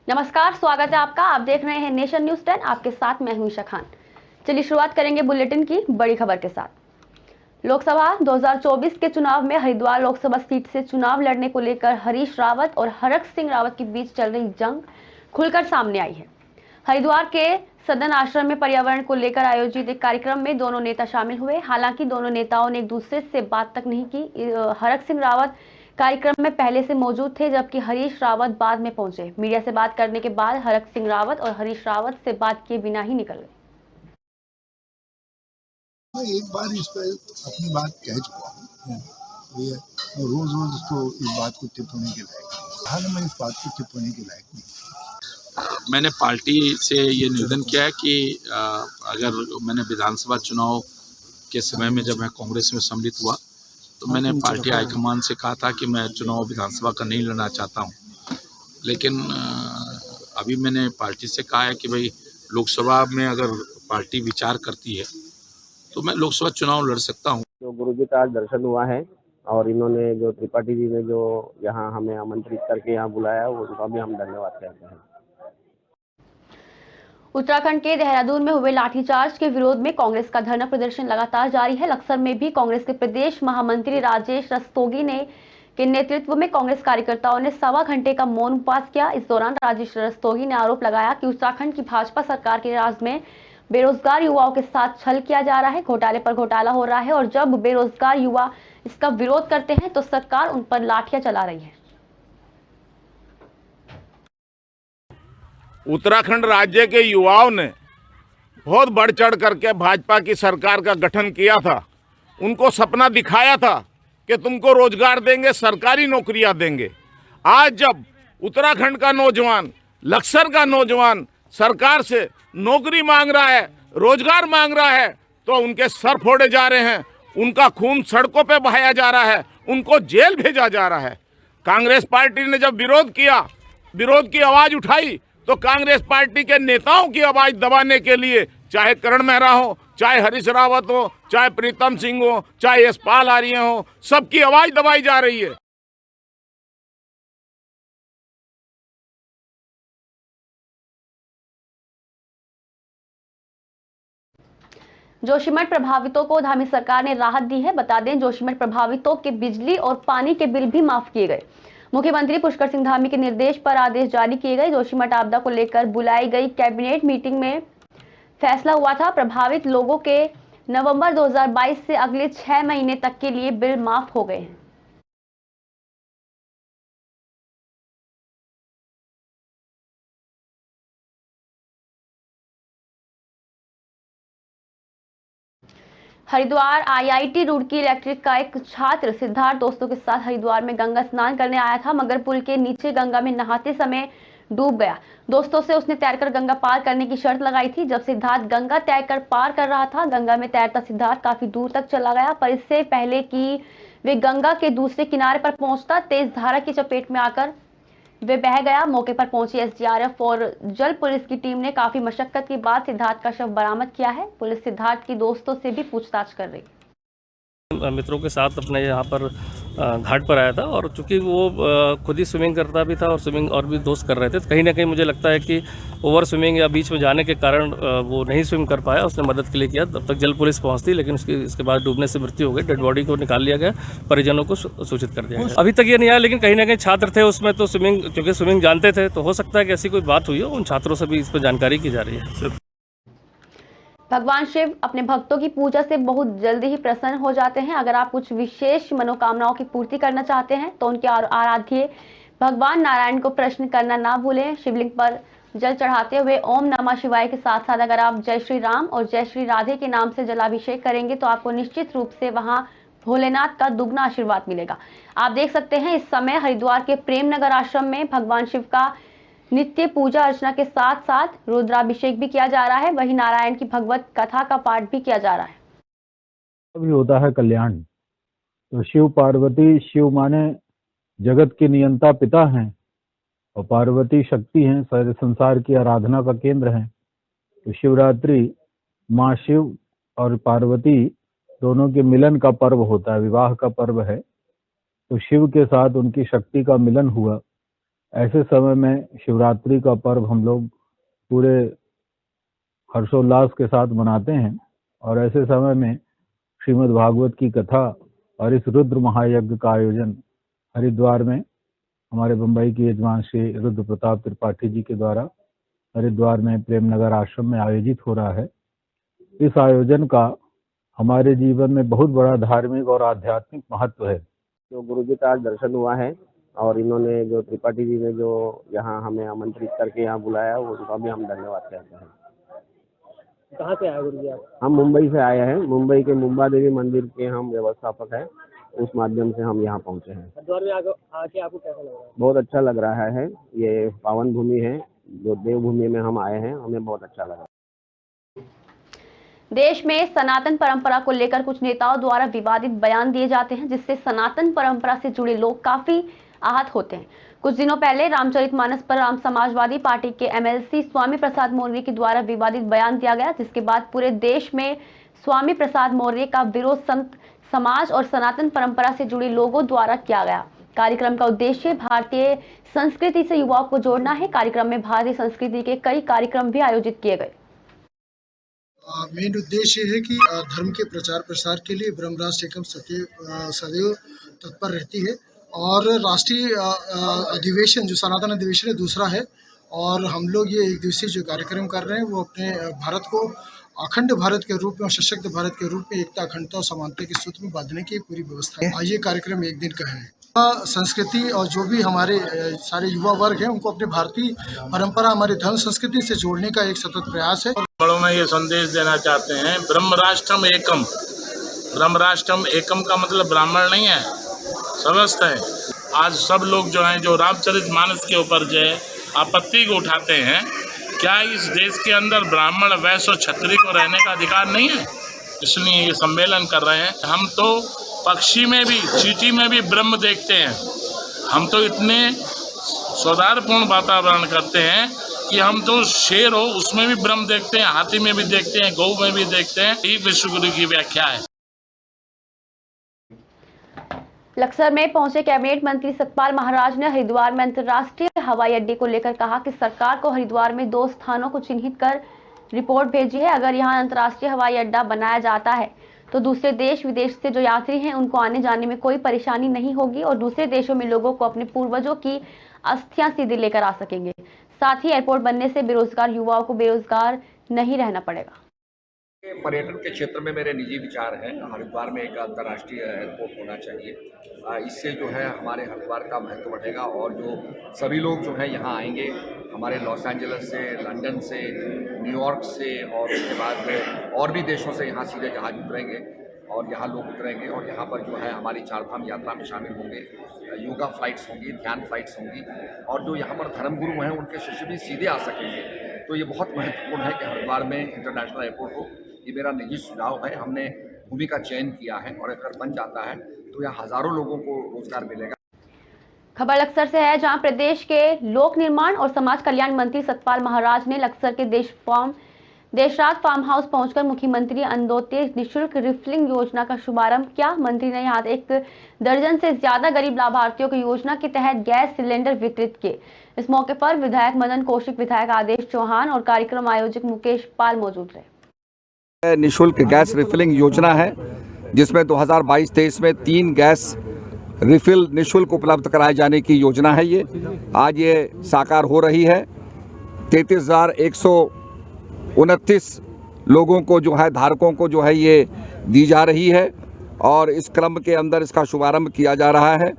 नमस्कार, स्वागत है आपका। आप देख रहे हैं नेशन न्यूज 10। आपके साथ मैं हूं ईशा खान। चलिए शुरुआत करेंगे बुलेटिन की बड़ी खबर के साथ। लोकसभा 2024 के चुनाव में हरिद्वार लोकसभा सीट से चुनाव लड़ने को लेकर हरीश रावत और हरक सिंह रावत के बीच चल रही जंग खुलकर सामने आई है। हरिद्वार के सदन आश्रम में पर्यावरण को लेकर आयोजित एक कार्यक्रम में दोनों नेता शामिल हुए। हालांकि दोनों नेताओं ने एक दूसरे से बात तक नहीं की। हरक सिंह रावत कार्यक्रम में पहले से मौजूद थे, जबकि हरीश रावत बाद में पहुंचे। मीडिया से बात करने के बाद हरक सिंह रावत और हरीश रावत से बात किए बिना ही निकल गए। मैं एक बार इस पर अपनी बात कह चुका हूँ। रोज रोज तो इस बात को टिप्पणी के लायक हाल मैं इस बात की टिप्पणी के लायक नहीं। मैंने पार्टी से ये निवेदन किया है कि अगर मैंने विधानसभा चुनाव के समय में जब मैं कांग्रेस में सम्मिलित हुआ तो मैंने पार्टी हाईकमान से कहा था कि मैं चुनाव विधानसभा का नहीं लड़ना चाहता हूं। लेकिन अभी मैंने पार्टी से कहा है कि भाई लोकसभा में अगर पार्टी विचार करती है तो मैं लोकसभा चुनाव लड़ सकता हूं। जो गुरुजी का आज दर्शन हुआ है और इन्होंने जो त्रिपाठी जी ने जो यहाँ हमें आमंत्रित करके यहाँ बुलाया है उनका भी हम धन्यवाद कहते हैं। उत्तराखंड के देहरादून में हुए लाठीचार्ज के विरोध में कांग्रेस का धरना प्रदर्शन लगातार जारी है। लक्सर में भी कांग्रेस के प्रदेश महामंत्री राजेश रस्तोगी के नेतृत्व में कांग्रेस कार्यकर्ताओं ने सवा घंटे का मौन उपवास किया। इस दौरान राजेश रस्तोगी ने आरोप लगाया कि उत्तराखंड की भाजपा सरकार के राज में बेरोजगार युवाओं के साथ छल किया जा रहा है, घोटाले पर घोटाला हो रहा है और जब बेरोजगार युवा इसका विरोध करते हैं तो सरकार उन पर लाठियां चला रही है। उत्तराखंड राज्य के युवाओं ने बहुत बढ़ चढ़ करके भाजपा की सरकार का गठन किया था। उनको सपना दिखाया था कि तुमको रोजगार देंगे, सरकारी नौकरियां देंगे। आज जब उत्तराखंड का नौजवान, लक्सर का नौजवान सरकार से नौकरी मांग रहा है, रोजगार मांग रहा है, तो उनके सर फोड़े जा रहे हैं, उनका खून सड़कों पे बहाया जा रहा है, उनको जेल भेजा जा रहा है। कांग्रेस पार्टी ने जब विरोध किया, विरोध की आवाज उठाई, तो कांग्रेस पार्टी के नेताओं की आवाज दबाने के लिए चाहे करण मेहरा हो, चाहे हरीश रावत हो, चाहे प्रीतम सिंह हो, चाहे यशपाल आर्य हो, सबकी आवाज दबाई जा रही है। जोशीमठ प्रभावितों को धामी सरकार ने राहत दी है। बता दें, जोशीमठ प्रभावितों के बिजली और पानी के बिल भी माफ किए गए। मुख्यमंत्री पुष्कर सिंह धामी के निर्देश पर आदेश जारी किए गए। जोशीमठ आपदा को लेकर बुलाई गई कैबिनेट मीटिंग में फैसला हुआ था। प्रभावित लोगों के नवंबर 2022 से अगले 6 महीने तक के लिए बिल माफ हो गए हैं। हरिद्वार आईआईटी रुड़की इलेक्ट्रिक का एक छात्र सिद्धार्थ दोस्तों के साथ हरिद्वार में गंगा स्नान करने आया था, मगर पुल के नीचे गंगा में नहाते समय डूब गया। दोस्तों से उसने तैरकर गंगा पार करने की शर्त लगाई थी। जब सिद्धार्थ गंगा तैरकर पार कर रहा था, गंगा में तैरता सिद्धार्थ काफी दूर तक चला गया, पर इससे पहले कि वे गंगा के दूसरे किनारे पर पहुंचता, तेज धारा की चपेट में आकर वे बह गया। मौके पर पहुंची एसडीआरएफ और जल पुलिस की टीम ने काफी मशक्कत के बाद सिद्धार्थ का शव बरामद किया है। पुलिस सिद्धार्थ की दोस्तों से भी पूछताछ कर रही है। मित्रों के साथ अपने यहाँ पर घाट पर आया था और चूंकि वो खुद ही स्विमिंग करता भी था और स्विमिंग और भी दोस्त कर रहे थे, तो कहीं ना कहीं मुझे लगता है कि ओवर स्विमिंग या बीच में जाने के कारण वो नहीं स्विम कर पाया। उसने मदद के लिए किया, तब तक जल पुलिस पहुंचती, लेकिन इसके बाद डूबने से मृत्यु हो गई। डेड बॉडी को निकाल लिया गया, परिजनों को सूचित कर दिया गया। अभी तक ये नहीं आया, लेकिन कहीं ना कहीं छात्र थे उसमें, तो स्विमिंग क्योंकि स्विमिंग जानते थे, तो हो सकता है कि ऐसी कोई बात हुई हो। उन छात्रों से भी इस पर जानकारी की जा रही है। भगवान शिव अपने भक्तों की पूजा से बहुत जल्दी ही प्रसन्न हो जाते हैं। अगर आप कुछ विशेष मनोकामनाओं की पूर्ति करना चाहते हैं तो उनके आराध्य भगवान नारायण को प्रश्न करना ना भूलें। शिवलिंग पर जल चढ़ाते हुए ओम नमः शिवाय के साथ साथ अगर आप जय श्री राम और जय श्री राधे के नाम से जलाभिषेक करेंगे तो आपको निश्चित रूप से वहां भोलेनाथ का दुगना आशीर्वाद मिलेगा। आप देख सकते हैं इस समय हरिद्वार के प्रेम नगर आश्रम में भगवान शिव का नित्य पूजा अर्चना के साथ साथ रुद्राभिषेक भी किया जा रहा है। वहीं नारायण की भगवत कथा का पाठ भी किया जा रहा है। अभी होता है कल्याण। तो शिव पार्वती, शिव माने जगत के नियंता पिता हैं और पार्वती शक्ति हैं, सारे संसार की आराधना का केंद्र है। तो शिवरात्रि माँ शिव और पार्वती दोनों के मिलन का पर्व होता है, विवाह का पर्व है। तो शिव के साथ उनकी शक्ति का मिलन हुआ ऐसे समय में शिवरात्रि का पर्व हम लोग पूरे हर्षोल्लास के साथ मनाते हैं और ऐसे समय में श्रीमद् भागवत की कथा और इस रुद्र महायज्ञ का आयोजन हरिद्वार में हमारे बम्बई के यजमान श्री रुद्र प्रताप त्रिपाठी जी के द्वारा हरिद्वार में प्रेमनगर आश्रम में आयोजित हो रहा है। इस आयोजन का हमारे जीवन में बहुत बड़ा धार्मिक और आध्यात्मिक महत्व है। जो गुरु जी का आज दर्शन हुआ है और इन्होंने जो त्रिपाठी जी ने जो यहाँ हमें आमंत्रित करके यहाँ बुलाया उनका भी हम धन्यवाद कहते हैं। कहाँ से आए गुरु जी आप? हम मुंबई से आए हैं। मुंबई के मुंबा देवी मंदिर के हम व्यवस्थापक हैं। उस माध्यम से हम यहाँ पहुँचे हैं। हरिद्वार में आके आपको कैसा लग रहा है? बहुत अच्छा लग रहा है। ये पावन भूमि है, जो देवभूमि में हम आए हैं, हमें बहुत अच्छा लगा। देश में सनातन परंपरा को लेकर कुछ नेताओं द्वारा विवादित बयान दिए जाते हैं, जिससे सनातन परंपरा से जुड़े लोग काफी आहत होते हैं। कुछ दिनों पहले रामचरितमानस पर राम समाजवादी पार्टी के एमएलसी स्वामी प्रसाद मौर्य के द्वारा विवादित बयान दिया गया, जिसके बाद पूरे देश में स्वामी प्रसाद मौर्य का विरोध संत समाज और सनातन परंपरा से जुड़े लोगों द्वारा किया गया। कार्यक्रम का उद्देश्य भारतीय संस्कृति से युवाओं को जोड़ना है। कार्यक्रम में भारतीय संस्कृति के कई कार्यक्रम भी आयोजित किए गए। मेन उद्देश्य है कि धर्म के प्रचार प्रसार के लिए ब्रह्मराष्ट्र एकम सदैव तत्पर रहती है और राष्ट्रीय अधिवेशन जो सनातन अधिवेशन है दूसरा है और हम लोग ये एक दिवसीय जो कार्यक्रम कर रहे हैं वो अपने भारत को अखंड भारत के रूप में और सशक्त भारत के रूप में एकता, अखंडता और समानता के सूत्र में बांधने की पूरी व्यवस्था है। ये कार्यक्रम एक दिन का है। संस्कृति और जो भी हमारे सारे युवा वर्ग हैं उनको अपने भारतीय परंपरा, हमारे धर्म संस्कृति से जोड़ने का एक सतत प्रयास है। बड़ों में ये संदेश देना चाहते हैं, ब्रह्मराष्ट्रम एकम। ब्रह्मराष्ट्रम एकम का मतलब ब्राह्मण नहीं है, समस्त है। आज सब लोग जो हैं, जो रामचरितमानस के ऊपर जो है आपत्ति को उठाते हैं, क्या इस देश के अंदर ब्राह्मण, वैश्य और क्षत्रिय को रहने का अधिकार नहीं है? इसलिए ये सम्मेलन कर रहे हैं। हम तो पक्षी में भी, चींटी में भी ब्रह्म देखते हैं। हम तो इतने सौहार्दपूर्ण वातावरण करते हैं कि हम तो शेर हो उसमें भी ब्रह्म देखते हैं, हाथी में भी देखते हैं, गौ में भी देखते हैं। यही विश्वगुरु की व्याख्या है। लक्सर में पहुंचे कैबिनेट मंत्री सतपाल महाराज ने हरिद्वार में अंतर्राष्ट्रीय हवाई अड्डे को लेकर कहा कि सरकार को हरिद्वार में 2 स्थानों को चिन्हित कर रिपोर्ट भेजी है। अगर यहां अंतर्राष्ट्रीय हवाई अड्डा बनाया जाता है तो दूसरे देश विदेश से जो यात्री हैं उनको आने जाने में कोई परेशानी नहीं होगी और दूसरे देशों में लोगों को अपने पूर्वजों की अस्थियां सीधे लेकर आ सकेंगे। साथ ही एयरपोर्ट बनने से बेरोजगार युवाओं को बेरोजगार नहीं रहना पड़ेगा। पर्यटन के क्षेत्र में मेरे निजी विचार हैं, हरिद्वार में एक अंतर्राष्ट्रीय एयरपोर्ट होना चाहिए। इससे जो है हमारे हरिद्वार का महत्व बढ़ेगा और जो सभी लोग जो है यहाँ आएंगे, हमारे लॉस एंजल्स से, लंदन से, न्यूयॉर्क से और उसके बाद और भी देशों से यहाँ सीधे जहाज उतरेंगे और यहाँ लोग उतरेंगे और यहाँ पर जो है हमारी चारधाम यात्रा में शामिल होंगे। योगा फ्लाइट्स होंगी, ध्यान फ्लाइट्स होंगी और जो यहाँ पर धर्मगुरु हैं उनके शिष्य भी सीधे आ सकेंगे। तो ये बहुत महत्वपूर्ण है कि हरिद्वार में इंटरनेशनल एयरपोर्ट हो। ये मेरा निजी सुझाव है। हमने भूमि का चयन किया है और अगर बन जाता है तो यहाँ हजारों लोगों को रोजगार मिलेगा। खबर लक्सर से है, जहां प्रदेश के लोक निर्माण और समाज कल्याण मंत्री सतपाल महाराज ने लक्सर के देशराज फार्म हाउस पहुंचकर मुख्यमंत्री अंत्योदय निःशुल्क रिफिलिंग योजना का शुभारंभ किया। मंत्री ने यहां 1 दर्जन से ज्यादा गरीब लाभार्थियों को योजना के तहत गैस सिलेंडर वितरित किए। इस मौके पर विधायक मदन कौशिक, विधायक आदेश चौहान और कार्यक्रम आयोजक मुकेश पाल मौजूद रहे। निःशुल्क गैस रिफिलिंग योजना है जिसमें 2022-23 में 3 गैस रिफिल निःशुल्क उपलब्ध कराए जाने की योजना है। ये आज ये साकार हो रही है। 33,129 लोगों को जो है, धारकों को जो है ये दी जा रही है और इस क्रम के अंदर इसका शुभारंभ किया जा रहा है।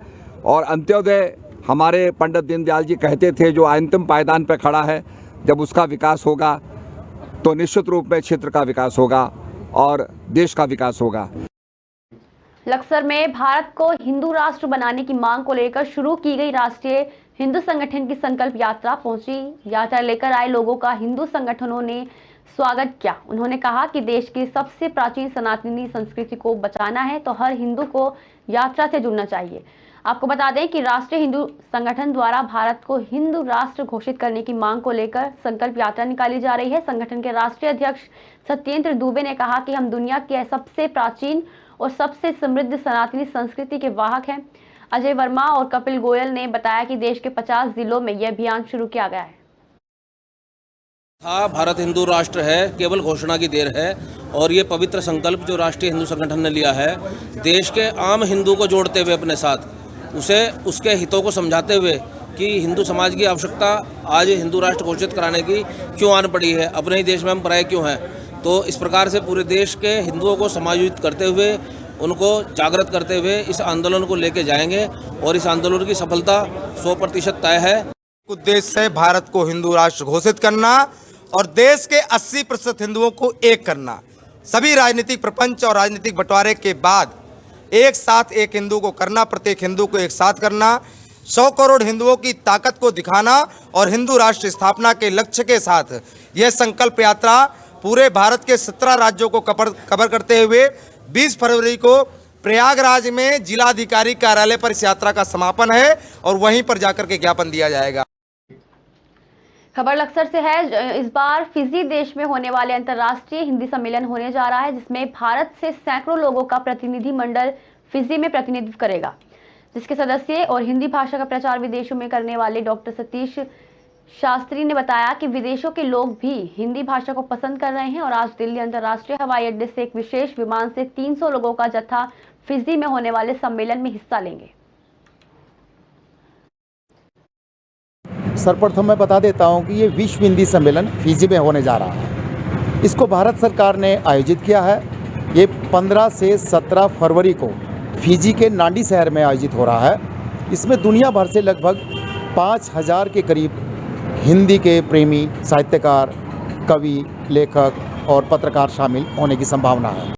और अंत्योदय हमारे पंडित दीनदयाल जी कहते थे जो अंतिम पायदान पर खड़ा है, जब उसका विकास होगा तो निश्चित रूप में क्षेत्र का विकास होगा और देश का विकास होगा। लक्सर में भारत को हिंदू राष्ट्र बनाने की मांग को लेकर शुरू की गई राष्ट्रीय हिंदू संगठन की संकल्प यात्रा पहुंची। यात्रा लेकर आए लोगों का हिंदू संगठनों ने स्वागत किया। उन्होंने कहा कि देश की सबसे प्राचीन सनातनी संस्कृति को बचाना है तो हर हिंदू को यात्रा से जुड़ना चाहिए। आपको बता दें कि राष्ट्रीय हिंदू संगठन द्वारा भारत को हिंदू राष्ट्र घोषित करने की मांग को लेकर संकल्प यात्रा निकाली जा रही है। संगठन के राष्ट्रीय अध्यक्ष सत्येंद्र दुबे ने कहा कि हम दुनिया की सबसे प्राचीन और सबसे समृद्ध सनातनी संस्कृति के वाहक हैं। अजय वर्मा और कपिल गोयल ने बताया कि देश के 50 जिलों में यह अभियान शुरू किया गया है। भारत हिंदू राष्ट्र है, केवल घोषणा की देर है और ये पवित्र संकल्प जो राष्ट्रीय हिंदू संगठन ने लिया है, देश के आम हिंदू को जोड़ते हुए अपने साथ, उसे उसके हितों को समझाते हुए कि हिंदू समाज की आवश्यकता आज हिंदू राष्ट्र घोषित कराने की क्यों आन पड़ी है, अपने ही देश में हम पराये क्यों हैं। तो इस प्रकार से पूरे देश के हिंदुओं को समायोजित करते हुए, उनको जागृत करते हुए इस आंदोलन को लेके जाएंगे और इस आंदोलन की सफलता 100% तय है। उद्देश्य है भारत को हिंदू राष्ट्र घोषित करना और देश के 80% हिंदुओं को एक करना। सभी राजनीतिक प्रपंच और राजनीतिक बंटवारे के बाद एक साथ एक हिंदू को करना, प्रत्येक हिंदू को एक साथ करना, 100 करोड़ हिंदुओं की ताकत को दिखाना और हिंदू राष्ट्र स्थापना के लक्ष्य के साथ यह संकल्प यात्रा पूरे भारत के 17 राज्यों को कवर करते हुए 20 फरवरी को प्रयागराज में जिलाधिकारी कार्यालय पर इस यात्रा का समापन है और वहीं पर जाकर के ज्ञापन दिया जाएगा। खबर लक्सर से है। इस बार फिजी देश में होने वाले अंतर्राष्ट्रीय हिंदी सम्मेलन होने जा रहा है, जिसमें भारत से सैकड़ों लोगों का प्रतिनिधि मंडल फिजी में प्रतिनिधित्व करेगा, जिसके सदस्य और हिंदी भाषा का प्रचार विदेशों में करने वाले डॉक्टर सतीश शास्त्री ने बताया कि विदेशों के लोग भी हिंदी भाषा को पसंद कर रहे हैं और आज दिल्ली अंतर्राष्ट्रीय हवाई अड्डे से एक विशेष विमान से 300 लोगों का जत्था फिजी में होने वाले सम्मेलन में हिस्सा लेंगे। सर्वप्रथम मैं बता देता हूं कि ये विश्व हिंदी सम्मेलन फिजी में होने जा रहा है। इसको भारत सरकार ने आयोजित किया है। ये 15 से 17 फरवरी को फिजी के नांडी शहर में आयोजित हो रहा है। इसमें दुनिया भर से लगभग 5000 के करीब हिंदी के प्रेमी, साहित्यकार, कवि, लेखक और पत्रकार शामिल होने की संभावना है।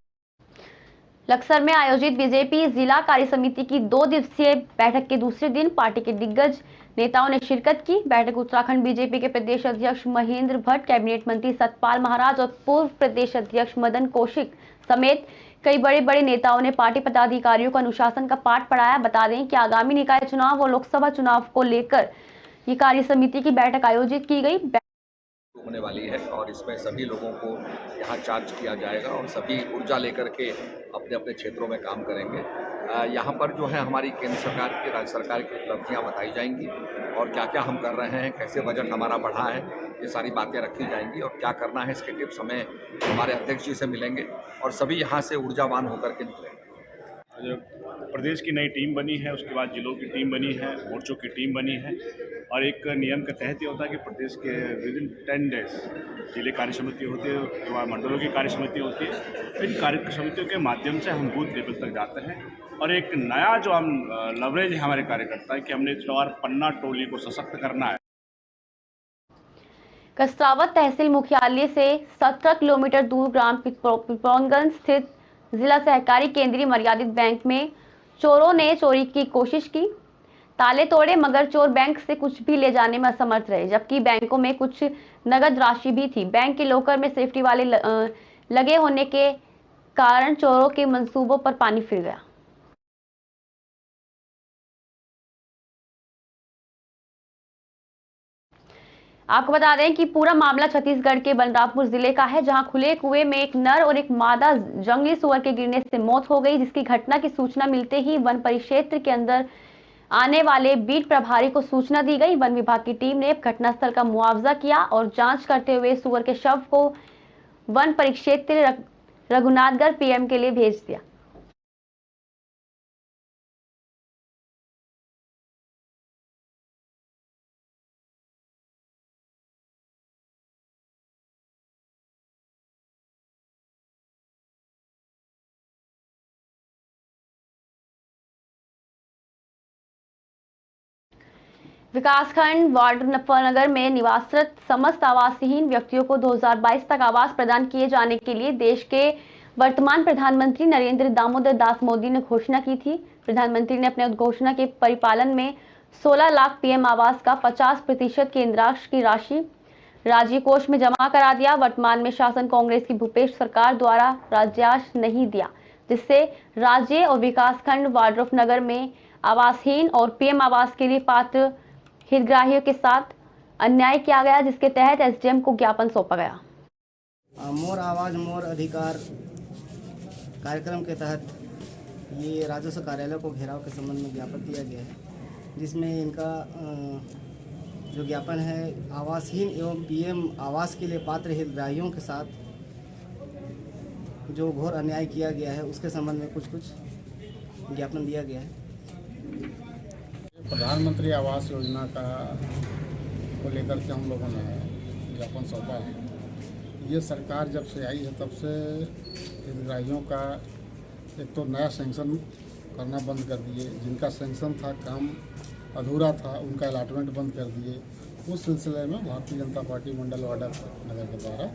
लक्सर में आयोजित बीजेपी जिला कार्य समिति की 2 दिवसीय बैठक के दूसरे दिन पार्टी के दिग्गज नेताओं ने शिरकत की। बैठक उत्तराखंड बीजेपी के प्रदेश अध्यक्ष महेंद्र भट्ट, कैबिनेट मंत्री सतपाल महाराज और पूर्व प्रदेश अध्यक्ष मदन कौशिक समेत कई बड़े नेताओं ने पार्टी पदाधिकारियों को अनुशासन का पाठ पढ़ाया। बता दें कि आगामी निकाय चुनाव और लोकसभा चुनाव को लेकर ये कार्य समिति की बैठक आयोजित की गई होने वाली है और इसमें सभी लोगों को यहाँ चार्ज किया जाएगा और सभी ऊर्जा लेकर के अपने अपने क्षेत्रों में काम करेंगे। यहाँ पर जो है हमारी केंद्र सरकार की, राज्य सरकार की उपलब्धियाँ बताई जाएंगी और क्या क्या हम कर रहे हैं, कैसे बजट हमारा बढ़ा है, ये सारी बातें रखी जाएंगी और क्या करना है इसके टिप्स हमें हमारे अध्यक्ष जी से मिलेंगे और सभी यहाँ से ऊर्जावान होकर के निकलेंगे। प्रदेश की नई टीम बनी है, उसके बाद जिलों की टीम बनी है, मोर्चों की टीम बनी है और एक नियम के तहत ये होता है कि प्रदेश के विदिन 10 डेज जिले कार्य समिति होती है, उसके बाद मंडलों की कार्य समिति होती है। इन कार्य समितियों के माध्यम से हम बूथ लेवल तक जाते हैं और एक नया जो हम लवरेज है हमारे कार्यकर्ता है कि हमने इस बार पन्ना टोली को सशक्त करना है। कस्तावत तहसील मुख्यालय से 17 किलोमीटर दूर ग्राम पिपौनगंज स्थित जिला सहकारी केंद्रीय मर्यादित बैंक में चोरों ने चोरी की कोशिश की। ताले तोड़े मगर चोर बैंक से कुछ भी ले जाने में असमर्थ रहे, जबकि बैंकों में कुछ नगद राशि भी थी। बैंक के लॉकर में सेफ्टी वाले लगे होने के कारण चोरों के मंसूबों पर पानी फिर गया। आपको बता दें कि पूरा मामला छत्तीसगढ़ के बलरामपुर जिले का है, जहां खुले कुएं में एक नर और एक मादा जंगली सुअर के गिरने से मौत हो गई, जिसकी घटना की सूचना मिलते ही वन परिक्षेत्र के अंदर आने वाले बीट प्रभारी को सूचना दी गई। वन विभाग की टीम ने घटनास्थल का मुआवजा किया और जांच करते हुए सुअर के शव को वन परिक्षेत्र रघुनाथगढ़ पीएम के लिए भेज दिया। विकासखंड वार्ड नफरनगर में निवासरत समस्त आवासहीन व्यक्तियों को 2022 तक आवास प्रदान किए जाने के लिए देश के वर्तमान प्रधानमंत्री नरेंद्र दामोदर दास मोदी ने घोषणा की थी। प्रधानमंत्री ने अपने घोषणा के परिपालन में 16 लाख पीएम आवास का 50% केंद्रांश की राशि राज्य कोष में जमा करा दिया। वर्तमान में शासन कांग्रेस की भूपेश सरकार द्वारा राज्यांश नहीं दिया, जिससे राज्य और विकासखंड वाड्रफनगर में आवासहीन और पीएम आवास के लिए पात्र हितग्राहियों के साथ अन्याय किया गया, जिसके तहत एसडीएम को ज्ञापन सौंपा गया। मोर आवाज मोर अधिकार कार्यक्रम के तहत ये राजस्व कार्यालय को घेराव के संबंध में ज्ञापन दिया गया है, जिसमें इनका जो ज्ञापन है आवासहीन एवं पीएम आवास के लिए पात्र हितग्राहियों के साथ जो घोर अन्याय किया गया है उसके संबंध में कुछ ज्ञापन दिया गया है। प्रधानमंत्री आवास योजना का को लेकर के हम लोगों ने ज्ञापन सौंपा है। ये सरकार जब से आई है तब से हितग्राहियों का एक तो नया सेंक्शन करना बंद कर दिए, जिनका सेंक्शन था काम अधूरा था उनका अलॉटमेंट बंद कर दिए। उस सिलसिले में भारतीय जनता पार्टी मंडल वाडा नगर के द्वारा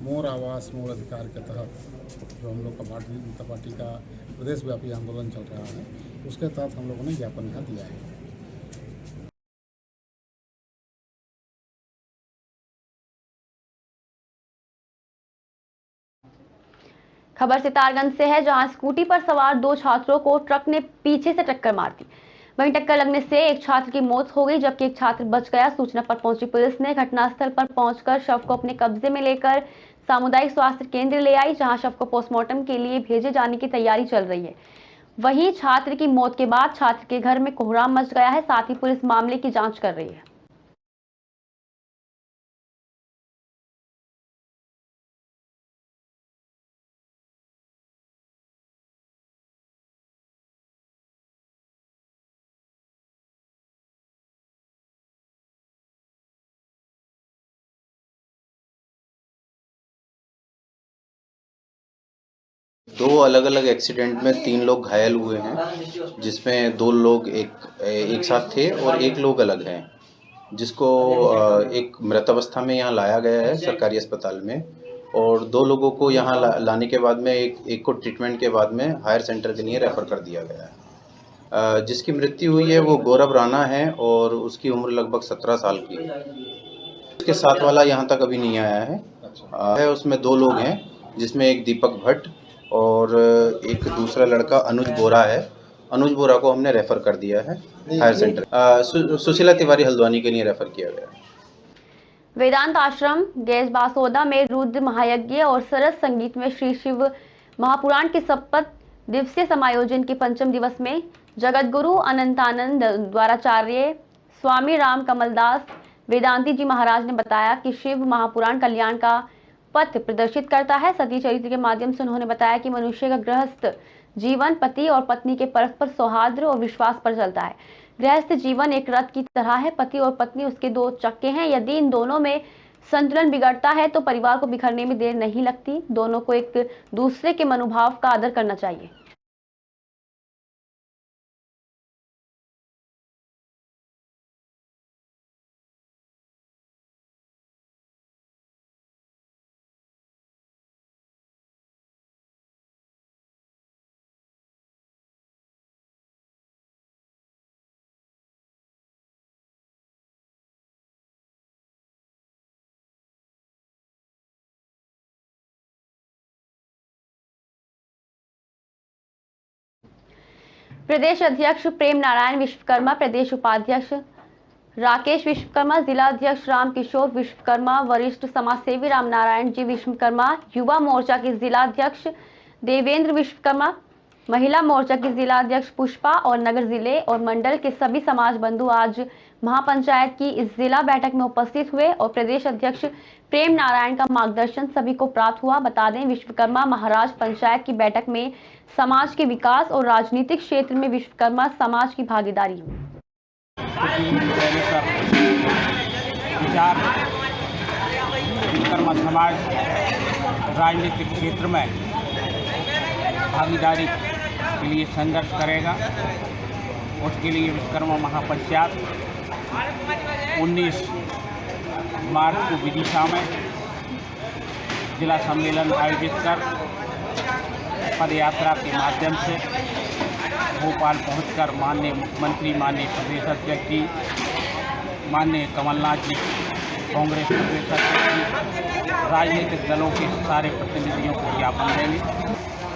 मोर आवास मोर अधिकार के तहत जो हम लोग का भारतीय जनता पार्टी का प्रदेश व्यापी आंदोलन चल रहा है, उसके तहत हम लोगों ने ज्ञापन यहाँ दिया है। खबर सितारगंज से है, जहां स्कूटी पर सवार 2 छात्रों को ट्रक ने पीछे से टक्कर मार दी। वहीं टक्कर लगने से एक छात्र की मौत हो गई, जबकि एक छात्र बच गया। सूचना पर पहुंची पुलिस ने घटनास्थल पर पहुंचकर शव को अपने कब्जे में लेकर सामुदायिक स्वास्थ्य केंद्र ले आई, जहां शव को पोस्टमार्टम के लिए भेजे जाने की तैयारी चल रही है। वहीं छात्र की मौत के बाद छात्र के घर में कोहराम मच गया है। साथ ही पुलिस मामले की जांच कर रही है। दो अलग अलग एक्सीडेंट में 3 लोग घायल हुए हैं, जिसमें 2 लोग एक साथ थे और 1 लोग अलग हैं, जिसको एक मृत अवस्था में यहाँ लाया गया है सरकारी अस्पताल में, और 2 लोगों को यहाँ लाने के बाद में एक को ट्रीटमेंट के बाद में हायर सेंटर के लिए रेफ़र कर दिया गया है। जिसकी मृत्यु हुई है वो गौरव राणा है और उसकी उम्र लगभग 17 साल की है। उसके साथ वाला यहाँ तक अभी नहीं आया है। उसमें 2 लोग हैं, जिसमें एक दीपक भट्ट और एक दूसरा लड़का अनुज बोरा है। अनुज बोरा को हमने रेफर कर दिया है हायर सेंटर। सुशीला तिवारी हल्द्वानी के लिए रेफर किया गया है। वेदांत आश्रम गैस बासोदा में रुद्र महायज्ञ और सरस संगीत में श्री शिव महापुराण के शपथ दिवसीय समायोजन के 5वें दिवस में जगतगुरु अनंतानंद द्वाराचार्य स्वामी राम कमलदास वेदांती जी महाराज ने बताया कि शिव महापुराण कल्याण का पथ प्रदर्शित करता है। सती चरित्र के माध्यम से उन्होंने बताया कि मनुष्य का गृहस्थ जीवन पति और पत्नी के परस्पर सौहार्द और विश्वास पर चलता है। गृहस्थ जीवन एक रथ की तरह है, पति और पत्नी उसके 2 चक्के हैं। यदि इन दोनों में संतुलन बिगड़ता है तो परिवार को बिखरने में देर नहीं लगती। दोनों को एक दूसरे के मनोभाव का आदर करना चाहिए। प्रदेश अध्यक्ष प्रेम नारायण विश्वकर्मा, प्रदेश उपाध्यक्ष राकेश विश्वकर्मा, जिला अध्यक्ष रामकिशोर विश्वकर्मा, वरिष्ठ समाजसेवी रामनारायण जी विश्वकर्मा, युवा मोर्चा के जिला अध्यक्ष देवेंद्र विश्वकर्मा, महिला मोर्चा की जिला अध्यक्ष पुष्पा और नगर जिले और मंडल के सभी समाज बंधु आज महापंचायत की इस जिला बैठक में उपस्थित हुए और प्रदेश अध्यक्ष प्रेम नारायण का मार्गदर्शन सभी को प्राप्त हुआ। बता दें, विश्वकर्मा महाराज पंचायत की बैठक में समाज के विकास और राजनीतिक क्षेत्र में विश्वकर्मा समाज की भागीदारी हुई। विश्वकर्मा समाज राजनीतिक क्षेत्र में भागीदारी के लिए संघर्ष करेगा। उसके लिए विश्वकर्मा महापंचायत 19 मार्च को विदिशा में जिला सम्मेलन आयोजित कर पद यात्रा के माध्यम से भोपाल पहुंचकर माननीय मुख्यमंत्री, माननीय प्रदेश अध्यक्ष जी, माननीय कमलनाथ जी, कांग्रेस प्रदेश अध्यक्ष जी, राजनीतिक दलों के सारे प्रतिनिधियों को ज्ञापन देंगे।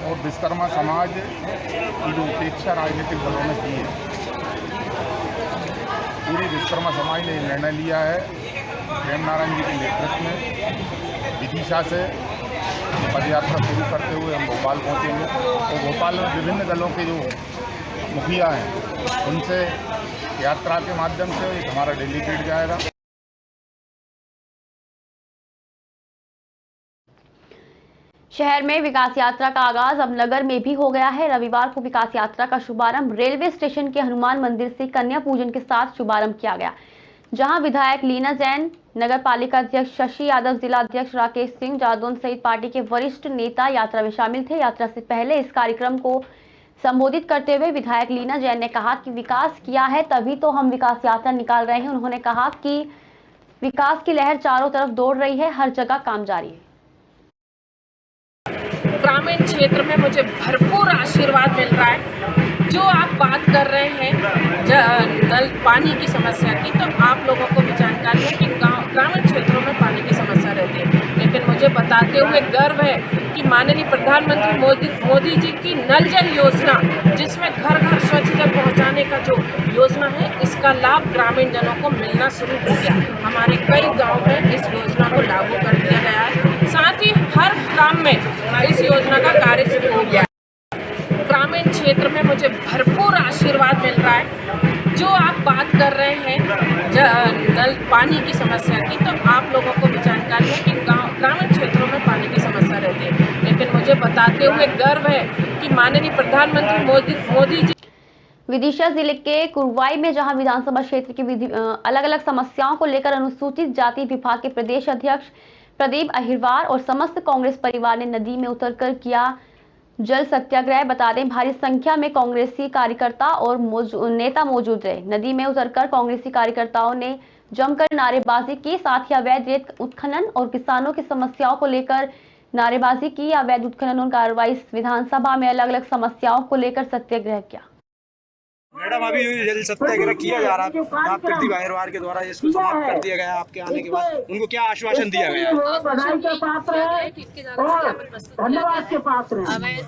और विश्वकर्मा समाज की जो उपेक्षा राजनीतिक दलों ने की है, पूरी विश्वकर्मा समाज ने निर्णय लिया है प्रेम नारायण जी के नेतृत्व में विदिशा से पदयात्रा शुरू करते हुए हम भोपाल पहुंचेंगे। तो भोपाल में विभिन्न दलों के जो मुखिया हैं उनसे यात्रा के माध्यम से एक हमारा डेलीगेट जाएगा। शहर में विकास यात्रा का आगाज अब नगर में भी हो गया है। रविवार को विकास यात्रा का शुभारंभ रेलवे स्टेशन के हनुमान मंदिर से कन्या पूजन के साथ शुभारंभ किया गया, जहां विधायक लीना जैन, नगर पालिका अध्यक्ष शशि यादव, जिला अध्यक्ष राकेश सिंह जादौन सहित पार्टी के वरिष्ठ नेता यात्रा में शामिल थे। यात्रा से पहले इस कार्यक्रम को संबोधित करते हुए विधायक लीना जैन ने कहा कि विकास किया है तभी तो हम विकास यात्रा निकाल रहे हैं। उन्होंने कहा कि विकास की लहर चारों तरफ दौड़ रही है, हर जगह काम जारी है। ग्रामीण क्षेत्र में मुझे भरपूर आशीर्वाद मिल रहा है। जो आप बात कर रहे हैं नल पानी की समस्या की, तो आप लोगों को भी जानकारी है कि ग्रामीण क्षेत्रों में पानी की समस्या रहती है, लेकिन मुझे बताते हुए गर्व है कि माननीय प्रधानमंत्री मोदी जी की नल जल योजना, जिसमें घर घर स्वच्छ जल पहुंचाने का जो योजना है, इसका लाभ ग्रामीण जनों को मिलना शुरू हो गया। हमारे कई गाँव में इस योजना को लागू कर दिया गया है, साथ ही हर ग्राम में इस योजना का कार्य शुरू हो गया। ग्रामीण क्षेत्र में मुझे भरपूर आशीर्वाद मिल रहा है। जो आप बात कर रहे हैं नल पानी की समस्या की, तो आप लोगों को भी जानकारी है कि ग्रामीण क्षेत्रों में पानी की समस्या रहती है, लेकिन मुझे बताते हुए गर्व है कि माननीय प्रधानमंत्री मोदी जी। विदिशा जिले के कुरवाई में जहां विधानसभा क्षेत्र की अलग अलग समस्याओं को लेकर अनुसूचित जाति विभाग के प्रदेश अध्यक्ष प्रदीप अहिरवार और समस्त कांग्रेस परिवार ने नदी में उतरकर किया जल सत्याग्रह। बता दें, भारी संख्या में कांग्रेसी कार्यकर्ता और नेता मौजूद रहे। नदी में उतरकर कांग्रेसी कार्यकर्ताओं ने जमकर नारेबाजी की, साथ ही अवैध रेत उत्खनन और किसानों की समस्याओं को लेकर नारेबाजी की। अवैध उत्खनन और कार्रवाई विधानसभा में अलग अलग समस्याओं को लेकर सत्याग्रह किया। मैडम, अभी जल सत्याग्रह किया जा रहा है, प्रदीप अहिरवार के द्वारा इसको समाप्त कर दिया गया। आपके आने के बाद उनको क्या आश्वासन दिया गया है? बधाई के पात्र है और धन्यवाद के पात्र है। मैं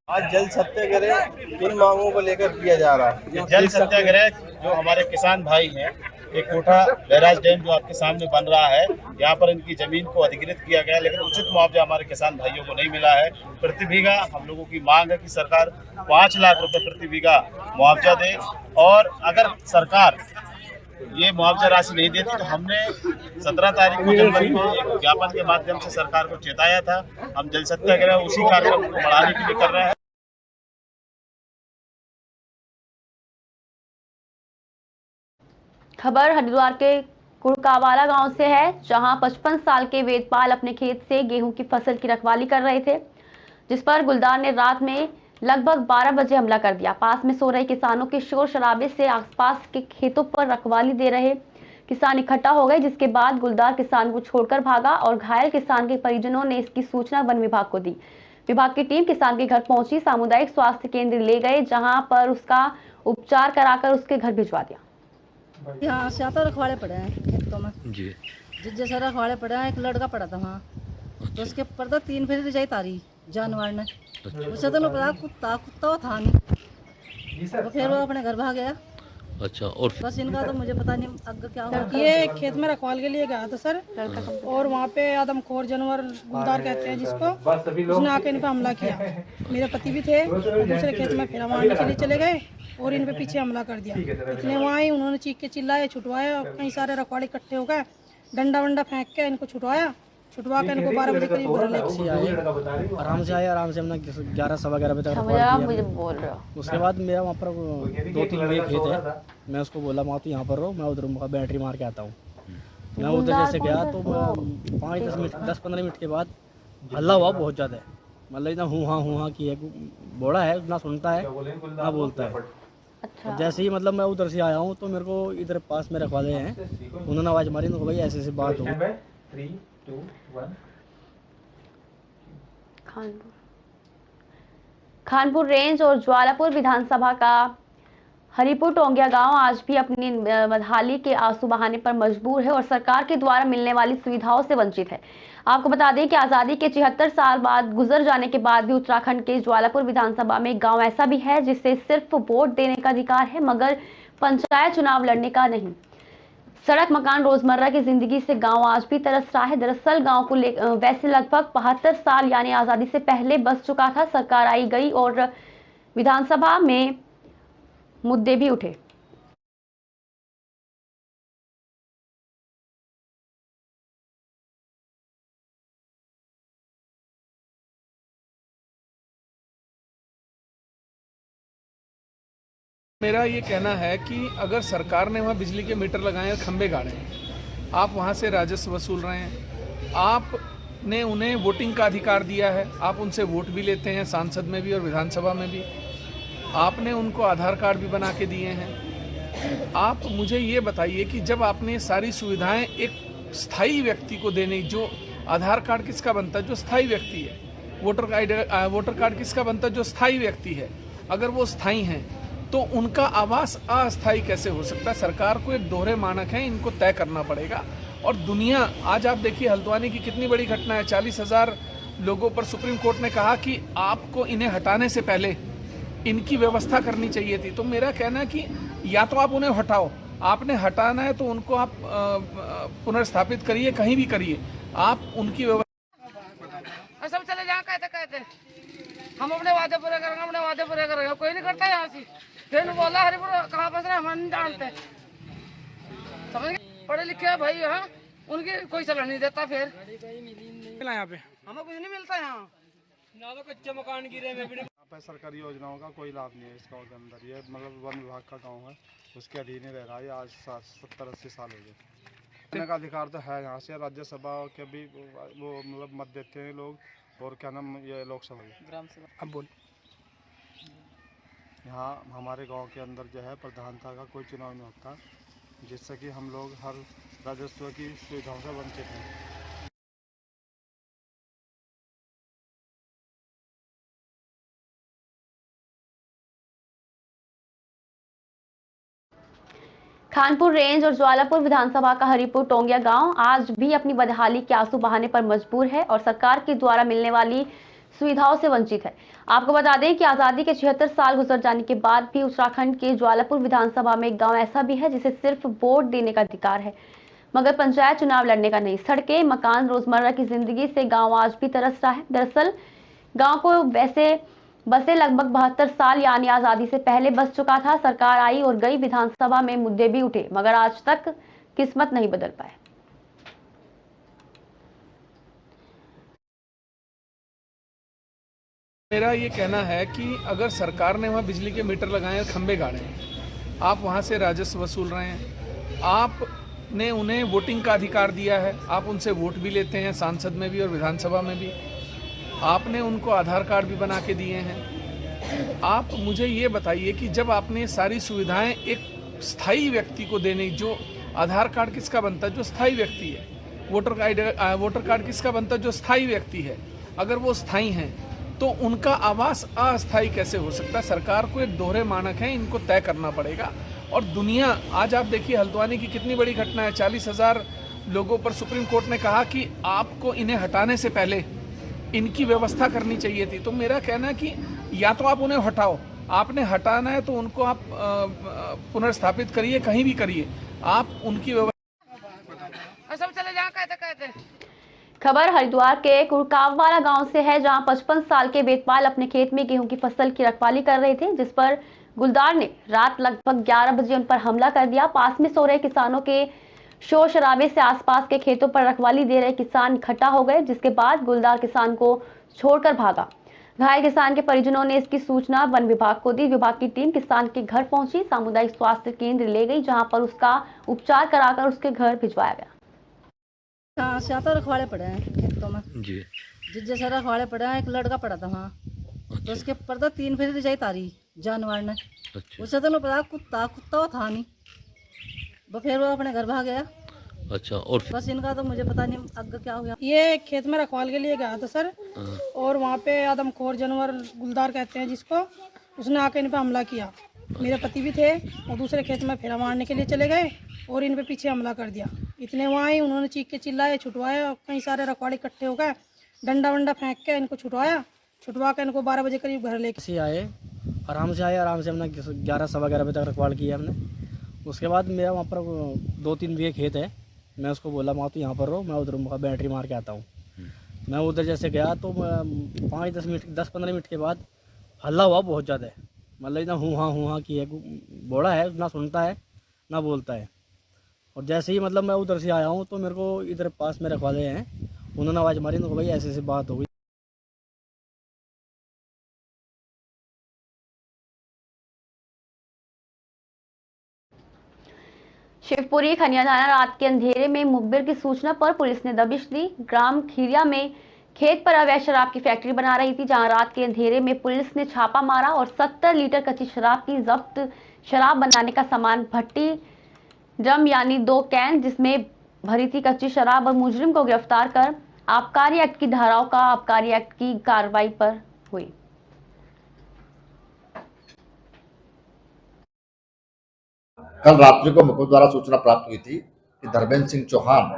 आज जल सत्याग्रह किन मांगों को लेकर किया जा रहा है? जल सत्याग्रह जो हमारे किसान भाई हैं, एक कोठा बैराज डैम जो आपके सामने बन रहा है, यहाँ पर इनकी जमीन को अधिकृत किया गया, लेकिन उचित मुआवजा हमारे किसान भाइयों को नहीं मिला है। प्रति बीघा हम लोगों की मांग है कि सरकार 5 लाख रुपए प्रति बीघा मुआवजा दे, और अगर सरकार ये मुआवजा राशि नहीं देती तो हमने 17 तारीख को जनवरी में एक ज्ञापन के माध्यम से सरकार को चेताया था। हम जल सत्याग्रह उसी कार्यक्रम को बढ़ाने के लिए कर रहे हैं। खबर हरिद्वार के कुड़कावाला गांव से है, जहां 55 साल के वेदपाल अपने खेत से गेहूं की फसल की रखवाली कर रहे थे, जिस पर गुलदार ने रात में लगभग 12 बजे हमला कर दिया। पास में सो रहे किसानों के शोर शराबे से आसपास के खेतों पर रखवाली दे रहे किसान इकट्ठा हो गए, जिसके बाद गुलदार किसान को छोड़कर भागा और घायल किसान के परिजनों ने इसकी सूचना वन विभाग को दी। विभाग की टीम किसान के घर पहुंची, सामुदायिक स्वास्थ्य केंद्र ले गए, जहां पर उसका उपचार कराकर उसके घर भिजवा दिया। यहाँ से आता रखवाड़े पड़े हैं खेतों में जी, जैसे रखवाड़े पड़े हैं। एक लड़का पड़ा था वहाँ, तो उसके ऊपर तो 3 फेरी रजाई तारी जानवर ने, उसे तो पता कुत्ता था नहीं, तो फिर वो अपने घर भाग गया। अच्छा, और बस इनका तो मुझे पता नहीं आगे क्या हुआ। ये खेत में रखवाल के लिए गया था सर, और वहाँ पे आदमखोर जानवर गुलदार कहते हैं जिसको, उसने आके इन पे हमला किया। मेरे पति भी थे, दूसरे खेत में फिर मारने के लिए चले गए और इन पे पीछे हमला कर दिया। इतने वहाँ ही उन्होंने चीख के चिल्लाए, छुटवाया। कई सारे रखवाड़े इकट्ठे हो गए, डंडा वंडा फेंक के इनको छुटवा के इनको 12 बजे करीब घर लेके आए। आराम से आए, आराम से हमने 11 सवा 11 बजे तक। उसके बाद मेरा वहाँ पर 2-3 बजे खेत है, मैं उसको बोला वहाँ तो यहाँ पर रहो, मैं उधर बैटरी मार के आता हूँ। मैं उधर जैसे गया तो 10-15 मिनट के बाद हल्ला हुआ बहुत ज़्यादा, मतलब इतना हूँ हाँ की है, बोला है ना, सुनता है ना बोलता है। अच्छा। जैसे ही मतलब मैं उधर से आया हूँ तो मेरे को इधर पास में रखवाले हैं, उन्होंने आवाज़ मारी तो भाई ऐसे बात हो। 3, 2, 1। खानपुर रेंज और ज्वालापुर विधानसभा का हरिपुर टोंगिया गांव आज भी अपनी बदहाली के आंसू बहाने पर मजबूर है और सरकार के द्वारा मिलने वाली सुविधाओं से वंचित है। आपको बता दें कि आज़ादी के 74 साल बाद गुजर जाने के बाद भी उत्तराखंड के ज्वालापुर विधानसभा में गांव ऐसा भी है जिसे सिर्फ वोट देने का अधिकार है, मगर पंचायत चुनाव लड़ने का नहीं। सड़क मकान रोजमर्रा की जिंदगी से गांव आज भी तरस रहा है। दरअसल गांव को वैसे लगभग 72 साल यानी आजादी से पहले बस चुका था। सरकार आई गई और विधानसभा में मुद्दे भी उठे। मेरा ये कहना है कि अगर सरकार ने वहाँ बिजली के मीटर लगाए हैं, खंबे गाड़े हैं, आप वहाँ से राजस्व वसूल रहे हैं, आपने उन्हें वोटिंग का अधिकार दिया है, आप उनसे वोट भी लेते हैं, सांसद में भी और विधानसभा में भी, आपने उनको आधार कार्ड भी बना के दिए हैं। आप मुझे ये बताइए कि जब आपने सारी सुविधाएं एक स्थायी व्यक्ति को देने, जो आधार कार्ड किसका बनता है? जो स्थायी व्यक्ति है। वोटर कार्ड किसका बनता है? जो स्थायी व्यक्ति है। अगर वो स्थायी हैं तो उनका आवास अस्थायी कैसे हो सकता है? सरकार को एक दोहरे मानक हैं, इनको तय करना पड़ेगा। और दुनिया, आज आप देखिए हल्द्वानी की कितनी बड़ी घटना है। 40,000 लोगों पर सुप्रीम कोर्ट ने कहा कि आपको इन्हें हटाने से पहले इनकी व्यवस्था करनी चाहिए थी। तो मेरा कहना है कि या तो आप उन्हें हटाओ, आपने हटाना है तो उनको आप पुनर्स्थापित करिए, कहीं भी करिए, आप उनकी व्यवस्था। सब चले जाए कहते हम अपने वादे पूरे करेंगे, कोई नहीं करता यहाँ से। फिर बोला हरिपुर कहाँ फंस रहे हम नहीं जानते, समझ गए? पढ़े लिखे है भाई यहाँ, उनकी कोई सलाह नहीं देता। फिर यहाँ पे हमें कुछ नहीं मिलता यहाँ, ना तो कच्चे मकान गिरे में भी। यहाँ पर सरकारी योजनाओं का कोई लाभ नहीं है इस गाँव के अंदर। ये मतलब वन विभाग का गाँव है, उसके अधीन ही रह रहा है आज 70-80 साल हो गए। रहने का अधिकार तो है यहाँ से, राज्यसभा के भी वो मतलब मत देते हैं लोग, और क्या नाम ये लोकसभा ग्राम सभा। अब बोल, यहाँ हमारे गांव के अंदर जो है प्रधानता का कोई चुनाव नहीं होता, जिससे कि हम लोग हर राजस्व की सुविधाओं से वंचित हैं। खानपुर रेंज और ज्वालापुर विधानसभा का हरिपुर टोंगिया गांव आज भी अपनी बदहाली के आंसू बहाने पर मजबूर है और सरकार के द्वारा मिलने वाली सुविधाओं से वंचित है। आपको बता दें कि आजादी के 76 साल गुजर जाने के बाद भी उत्तराखंड के ज्वालापुर विधानसभा में एक गांव ऐसा भी है जिसे सिर्फ वोट देने का अधिकार है, मगर पंचायत चुनाव लड़ने का नहीं। सड़कें, मकान, रोजमर्रा की जिंदगी से गाँव आज भी तरस रहा है। दरअसल गाँव को वैसे बसे लगभग 72 साल यानी आजादी से पहले बस चुका था। सरकार आई और गई, विधानसभा में मुद्दे भी उठे, मगर आज तक किस्मत नहीं बदल पाए। मेरा ये कहना है कि अगर सरकार ने वहाँ बिजली के मीटर लगाए हैं, खंबे गाड़े हैं, आप वहाँ से राजस्व वसूल रहे हैं, आपने उन्हें वोटिंग का अधिकार दिया है, आप उनसे वोट भी लेते हैं, सांसद में भी और विधानसभा में भी, आपने उनको आधार कार्ड भी बना के दिए हैं। आप मुझे ये बताइए कि जब आपने सारी सुविधाएं एक स्थायी व्यक्ति को देने, जो आधार कार्ड किसका बनता है? जो स्थायी व्यक्ति है। वोटर कार्ड किसका बनता है? जो स्थायी व्यक्ति है। अगर वो स्थायी हैं तो उनका आवास अस्थायी कैसे हो सकता है? सरकार को एक दोहरे मानक हैं, इनको तय करना पड़ेगा। और दुनिया, आज आप देखिए हल्द्वानी की कितनी बड़ी घटना है। 40,000 लोगों पर सुप्रीम कोर्ट ने कहा कि आपको इन्हें हटाने से पहले इनकी व्यवस्था करनी चाहिए थी। तो मेरा कहना है कि या तो आप उन्हें हटाओ, आपने हटाना है तो उनको आप पुनर्स्थापित करिए, कहीं भी करिए, आप उनकी व्यवस्था। सब चले जाए कहते खबर हरिद्वार के कुरकाववाला गांव से है, जहां 55 साल के वेदपाल अपने खेत में गेहूं की फसल की रखवाली कर रहे थे, जिस पर गुलदार ने रात लगभग 11 बजे उन पर हमला कर दिया। पास में सो रहे किसानों के शोर शराबे से आसपास के खेतों पर रखवाली दे रहे किसान इकट्ठा हो गए, जिसके बाद गुलदार किसान को छोड़कर भागा। घायल किसान के परिजनों ने इसकी सूचना वन विभाग को दी। विभाग की टीम किसान के घर पहुंची, सामुदायिक स्वास्थ्य केंद्र ले गई, जहां पर उसका उपचार कराकर उसके घर भिजवाया गया। तो रखवाड़े पड़े हैं खेतों में जी, जैसे रखवाड़े पड़े हैं। एक लड़का पड़ा था वहाँ, तो उसके ऊपर तो 3 फेरी रजाई तारी जानवर ने। उससे तो पता कुत्ता था नहीं, वो फिर वो अपने घर भाग गया। अच्छा, और बस इनका तो मुझे पता नहीं आगे क्या हो गया। ये खेत में रखवाल के लिए गया था सर, और वहाँ पे आदमखोर जानवर गुलदार कहते हैं जिसको, उसने आके इन पे हमला किया। मेरे पति भी थे, और दूसरे खेत में फेरा मारने के लिए चले गए और इन पे पीछे हमला कर दिया। इतने वहाँ ही उन्होंने चीख के चिल्लाए, छुटवाया, और कई सारे रखवाड़े इकट्ठे हो गए, डंडा वंडा फेंक के इनको छुटवा के इनको 12 बजे करीब घर लेके आए। आराम से हमने 11 सवा 11 बजे तक रखवाल किया हमने, उसके बाद मेरा वहाँ पर 2-3 बीघे खेत है, मैं उसको बोला वहाँ तो यहाँ पर रहो, मैं उधर बैटरी मार के आता हूँ। मैं उधर जैसे गया तो 10-15 मिनट के बाद हल्ला हुआ बहुत ज़्यादा, मतलब इतना हूँ हाँ की है, बूढ़ा है, ना सुनता है ना बोलता है। और जैसे ही मतलब मैं उधर से आया हूँ तो मेरे को इधर पास मेरे रखवाले हैं, उन्होंने आवाज़ मारी, तो भाई ऐसे बात हो गई। शिवपुरी खनिया थाना रात के अंधेरे में मुखबिर की सूचना पर पुलिस ने दबिश दी। ग्राम खीरिया में खेत पर अवैध शराब की फैक्ट्री बना रही थी, जहां रात के अंधेरे में पुलिस ने छापा मारा और 70 लीटर कच्ची शराब की जब्त। शराब बनाने का सामान भट्टी ड्रम यानी 2 कैन जिसमें भरी थी कच्ची शराब और मुजरिम को गिरफ्तार कर आबकारी एक्ट की धाराओं का आबकारी एक्ट की कार्रवाई पर हुई। कल रात्रि को मुखबिर द्वारा सूचना प्राप्त हुई थी कि धर्मेंद्र सिंह चौहान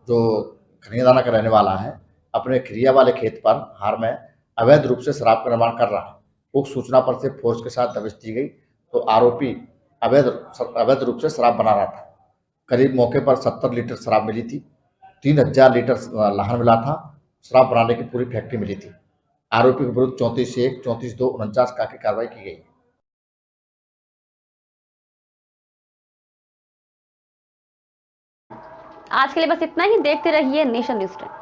जो खनियादाना का रहने वाला है, अपने खिरिया वाले खेत पर हार में अवैध रूप से शराब का निर्माण कर रहा है। उस सूचना पर से फोर्स के साथ दबिश दी गई तो आरोपी अवैध रूप से शराब बना रहा था। करीब मौके पर 70 लीटर शराब मिली थी, 3000 लीटर लाहन मिला था। शराब बनाने की पूरी फैक्ट्री मिली थी। आरोपी के विरुद्ध 34(1), 34(2), 49 का की कार्रवाई की गई। आज के लिए बस इतना ही। देखते रहिए नेशन न्यूज़ 10।